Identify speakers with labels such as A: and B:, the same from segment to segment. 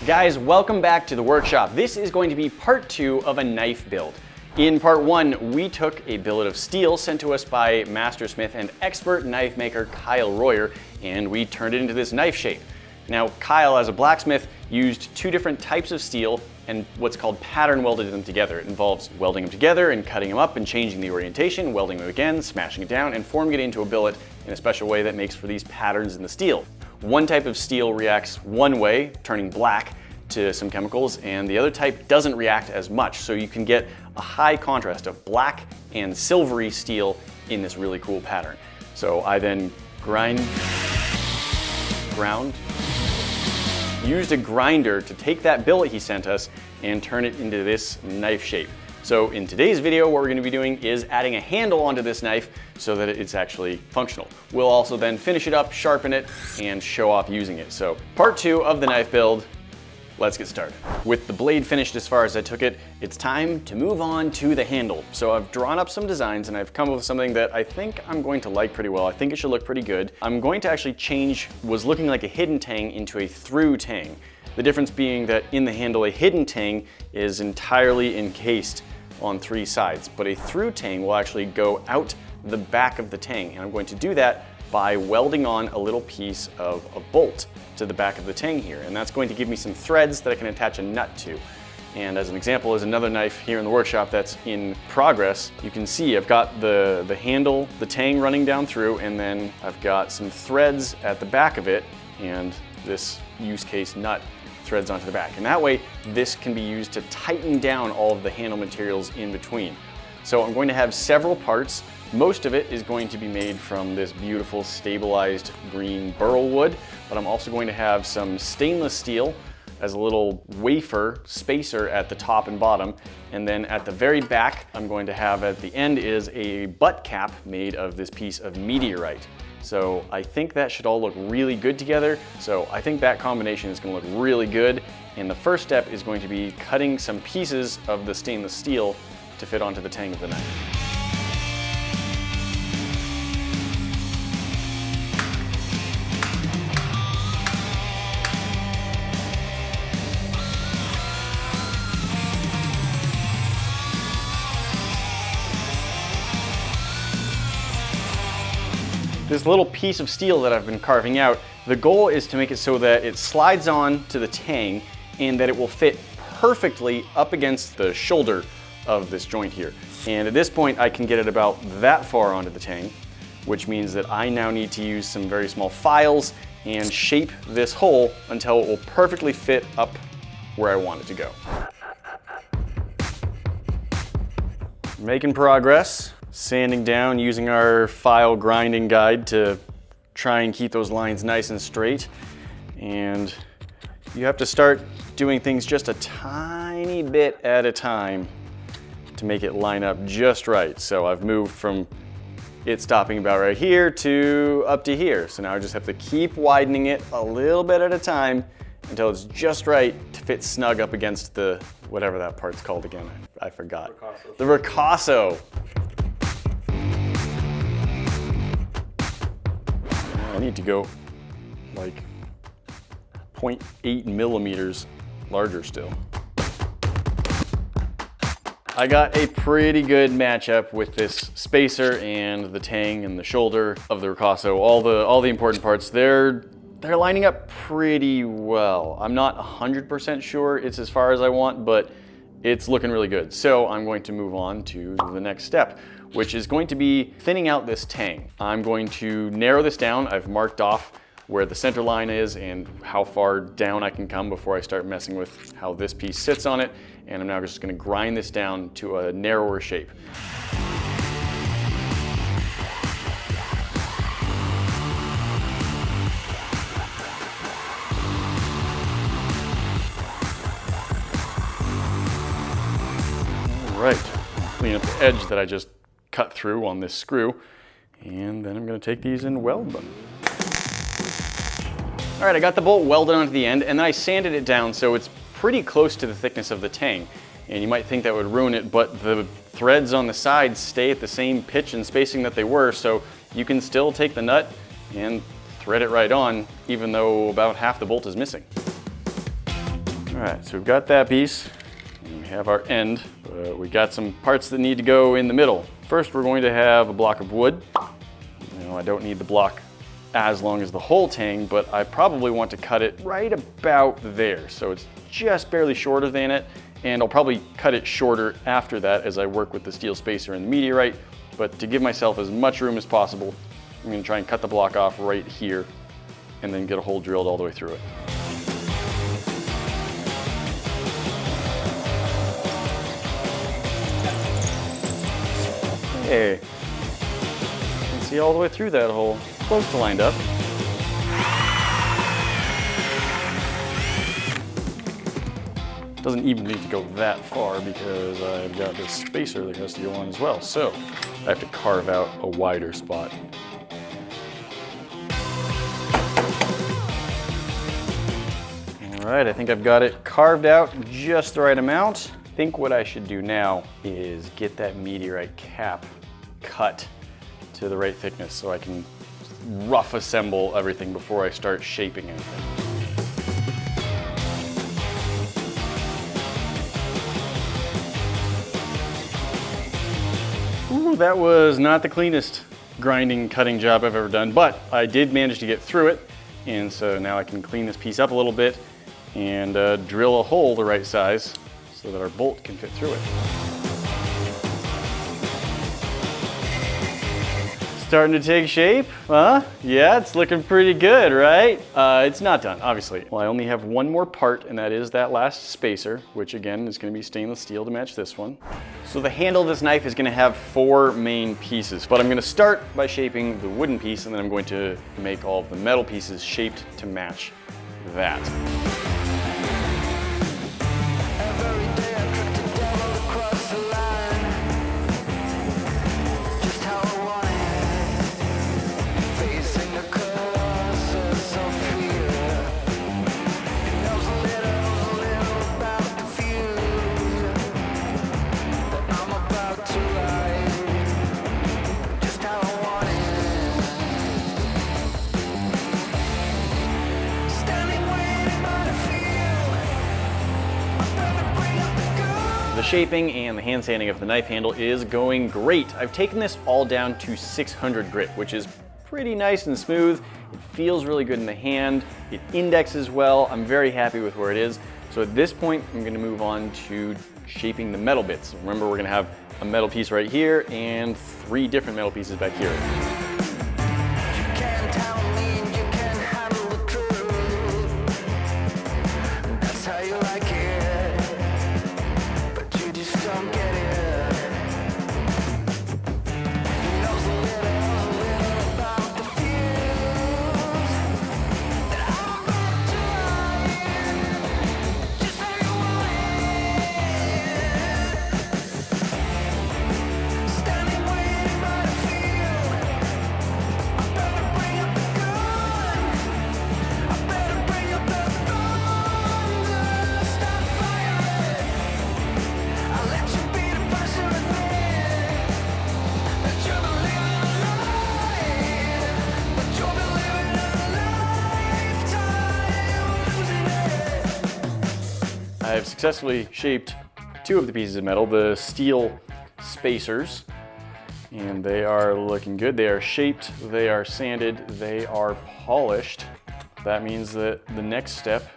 A: Guys, welcome back to the workshop. This is going to be part 2 of a knife build. In part 1, we took a billet of steel sent to us by master smith and expert knife maker Kyle Royer, and we turned it into this knife shape. Now, Kyle, as a blacksmith, used 2 different types of steel and what's called pattern welded them together. It involves welding them together and cutting them up and changing the orientation, welding them again, smashing it down, and forming it into a billet in a special way that makes for these patterns in the steel. One type of steel reacts one way, turning black to some chemicals, and the other type doesn't react as much. So you can get a high contrast of black and silvery steel in this really cool pattern. So I then used a grinder to take that billet he sent us and turn it into this knife shape. So in today's video, what we're going to be doing is adding a handle onto this knife so that it's actually functional. We'll also then finish it up, sharpen it, and show off using it. So part 2 of the knife build, let's get started. With the blade finished as far as I took it, it's time to move on to the handle. So I've drawn up some designs and I've come up with something that I think I'm going to like pretty well. I think it should look pretty good. I'm going to actually change what's looking like a hidden tang into a through tang. The difference being that in the handle, a hidden tang is entirely encased on 3 sides, but a through tang will actually go out the back of the tang, and I'm going to do that by welding on a little piece of a bolt to the back of the tang here, and that's going to give me some threads that I can attach a nut to. And as an example is another knife here in the workshop that's in progress. You can see I've got the handle, the tang running down through, and then I've got some threads at the back of it, and this use case nut threads onto the back. And that way, this can be used to tighten down all of the handle materials in between. So I'm going to have several parts. Most of it is going to be made from this beautiful stabilized green burl wood, but I'm also going to have some stainless steel as a little wafer spacer at the top and bottom. And then at the very back, I'm going to have at the end is a butt cap made of this piece of Meteorite. So I think that should all look really good together. So I think that combination is going to look really good. And the first step is going to be cutting some pieces of the stainless steel to fit onto the tang of the knife. This little piece of steel that I've been carving out, the goal is to make it so that it slides on to the tang and that it will fit perfectly up against the shoulder of this joint here. And at this point, I can get it about that far onto the tang, which means that I now need to use some very small files and shape this hole until it will perfectly fit up where I want it to go. Making progress. Sanding down using our file grinding guide to try and keep those lines nice and straight. And you have to start doing things just a tiny bit at a time to make it line up just right. So I've moved from it stopping about right here to up to here. So now I just have to keep widening it a little bit at a time until it's just right to fit snug up against the, whatever that part's called again, I forgot. Ricasso. The ricasso. I need to go like 0.8 millimeters larger still. I got a pretty good matchup with this spacer and the tang and the shoulder of the ricasso. All the important parts, they're lining up pretty well. I'm not 100% sure it's as far as I want, but it's looking really good. So I'm going to move on to the next step, which is going to be thinning out this tang. I'm going to narrow this down. I've marked off where the center line is and how far down I can come before I start messing with how this piece sits on it. And I'm now just going to grind this down to a narrower shape. All right, clean up the edge that I just cut through on this screw, and then I'm going to take these and weld them. All right, I got the bolt welded onto the end, and then I sanded it down so it's pretty close to the thickness of the tang. And you might think that would ruin it, but the threads on the sides stay at the same pitch and spacing that they were, so you can still take the nut and thread it right on, even though about half the bolt is missing. All right, so we've got that piece, and we have our end. We got some parts that need to go in the middle. First, we're going to have a block of wood. I don't need the block as long as the whole Tang, but I probably want to cut it right about there. So it's just barely shorter than it, and I'll probably cut it shorter after that as I work with the steel spacer and the Meteorite. But to give myself as much room as possible, I'm going to try and cut the block off right here and then get a hole drilled all the way through it. Hey, you can see all the way through that hole, close to lined up. Doesn't even need to go that far because I've got this spacer that has to go on as well. So I have to carve out a wider spot. All right, I think I've got it carved out just the right amount. I think what I should do now is get that Meteorite cap cut to the right thickness so I can rough assemble everything before I start shaping anything. Ooh, that was not the cleanest grinding, cutting job I've ever done, but I did manage to get through it. And so now I can clean this piece up a little bit and drill a hole the right size so that our bolt can fit through it. Starting to take shape, huh? Yeah, it's looking pretty good, right? It's not done, obviously. Well, I only have one more part, and that is that last spacer, which again is gonna be stainless steel to match this one. So the handle of this knife is gonna have 4 main pieces, but I'm gonna start by shaping the wooden piece, and then I'm going to make all of the metal pieces shaped to match that. The shaping and the hand sanding of the knife handle is going great. I've taken this all down to 600 grit, which is pretty nice and smooth. It feels really good in the hand. It indexes well. I'm very happy with where it is. So at this point, I'm gonna move on to shaping the metal bits. Remember, we're gonna have a metal piece right here and 3 different metal pieces back here. I've successfully shaped 2 of the pieces of metal, the steel spacers, and they are looking good. They are shaped, they are sanded, they are polished. That means that the next step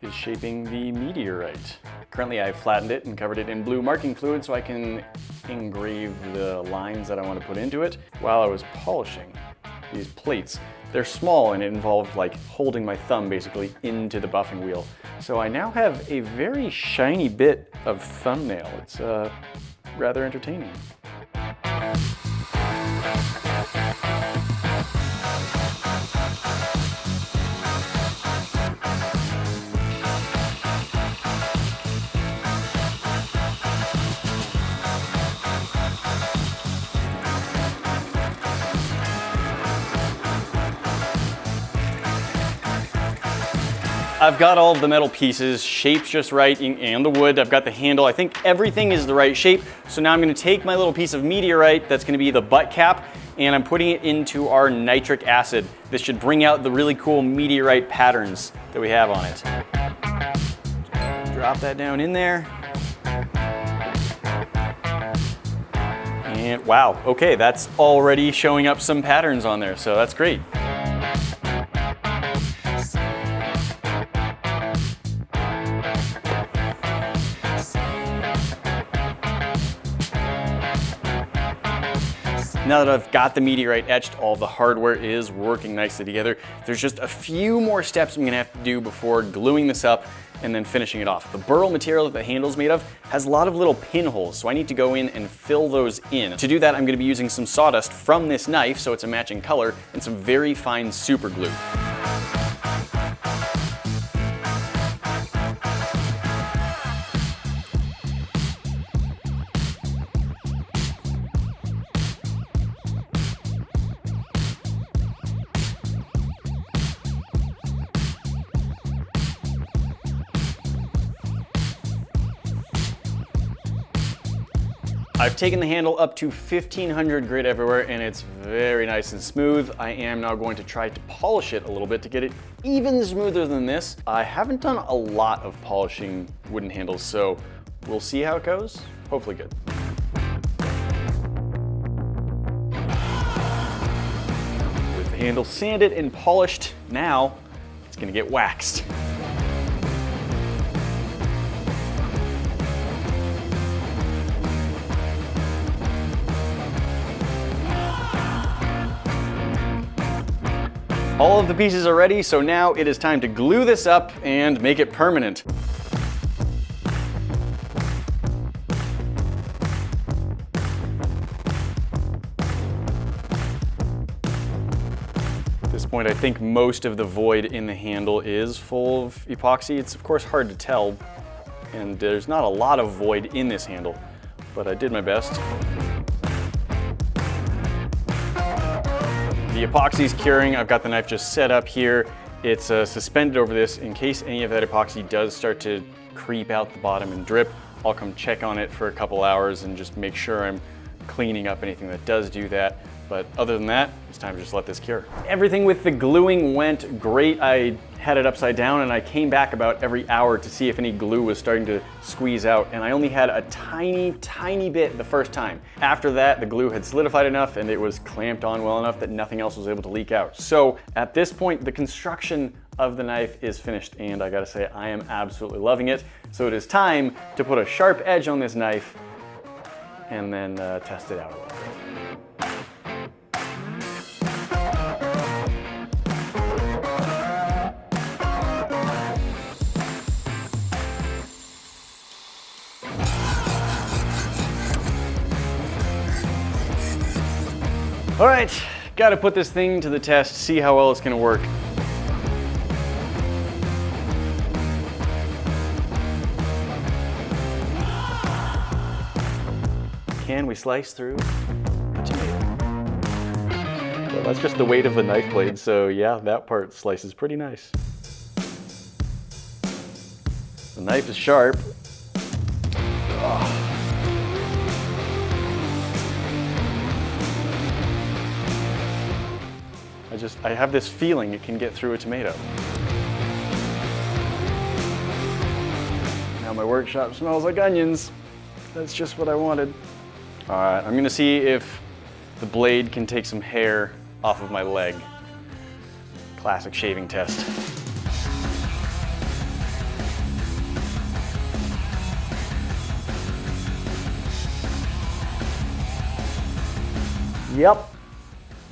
A: is shaping the Meteorite. Currently I've flattened it and covered it in blue marking fluid so I can engrave the lines that I want to put into it. While I was polishing these plates, they're small and it involved like holding my thumb basically into the buffing wheel. So I now have a very shiny bit of thumbnail. It's rather entertaining. I've got all of the metal pieces shaped just right, and the wood. I've got the handle. I think everything is the right shape. So now I'm gonna take my little piece of Meteorite, that's gonna be the butt cap, and I'm putting it into our nitric acid. This should bring out the really cool Meteorite patterns that we have on it. Drop that down in there. And wow, okay, that's already showing up some patterns on there, so that's great. Now that I've got the Meteorite etched, all the hardware is working nicely together. There's just a few more steps I'm gonna have to do before gluing this up and then finishing it off. The burl material that the handle's made of has a lot of little pinholes, so I need to go in and fill those in. To do that, I'm gonna be using some sawdust from this knife, so it's a matching color, and some very fine super glue. I've taken the handle up to 1500 grit everywhere and it's very nice and smooth. I am now going to try to polish it a little bit to get it even smoother than this. I haven't done a lot of polishing wooden handles, so we'll see how it goes. Hopefully good. With the handle sanded and polished, now it's gonna get waxed. All of the pieces are ready, so now it is time to glue this up and make it permanent. At this point, I think most of the void in the handle is full of epoxy. It's of course hard to tell, and there's not a lot of void in this handle, but I did my best. The epoxy's curing. I've got the knife just set up here. It's suspended over this in case any of that epoxy does start to creep out the bottom and drip. I'll come check on it for a couple hours and just make sure I'm cleaning up anything that does do that. But other than that, it's time to just let this cure. Everything with the gluing went great. I had it upside down and I came back about every hour to see if any glue was starting to squeeze out, and I only had a tiny bit the first time. After that, the glue had solidified enough and it was clamped on well enough that nothing else was able to leak out. So at this point, the construction of the knife is finished, and I gotta say, I am absolutely loving it. So it is time to put a sharp edge on this knife and then test it out a little bit. All right, gotta put this thing to the test, see how well it's gonna work. Can we slice through a tomato? Well, that's just the weight of the knife blade, so yeah, that part slices pretty nice. The knife is sharp. Oh. I have this feeling it can get through a tomato. Now my workshop smells like onions. That's just what I wanted. All right, I'm gonna see if the blade can take some hair off of my leg. Classic shaving test. Yep.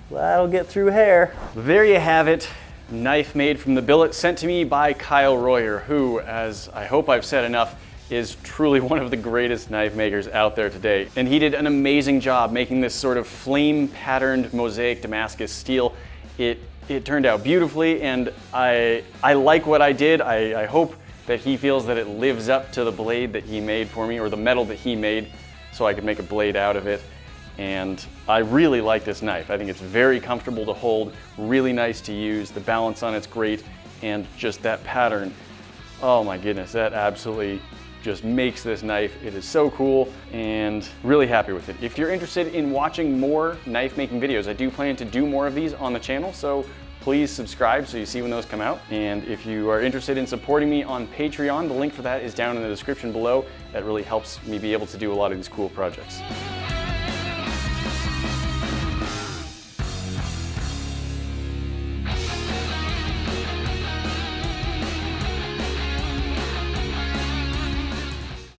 A: That'll get through hair. There you have it. Knife made from the billet sent to me by Kyle Royer, who, as I hope I've said enough, is truly one of the greatest knife makers out there today. And he did an amazing job making this sort of flame patterned mosaic Damascus steel. It turned out beautifully, and I like what I did. I hope that he feels that it lives up to the blade that he made for me, or the metal that he made, so I could make a blade out of it. And I really like this knife. I think it's very comfortable to hold, really nice to use. The balance on it's great, and just that pattern, oh my goodness, that absolutely just makes this knife. It is so cool, and really happy with it. If you're interested in watching more knife making videos, I do plan to do more of these on the channel, so please subscribe so you see when those come out. And if you are interested in supporting me on Patreon, the link for that is down in the description below. That really helps me be able to do a lot of these cool projects.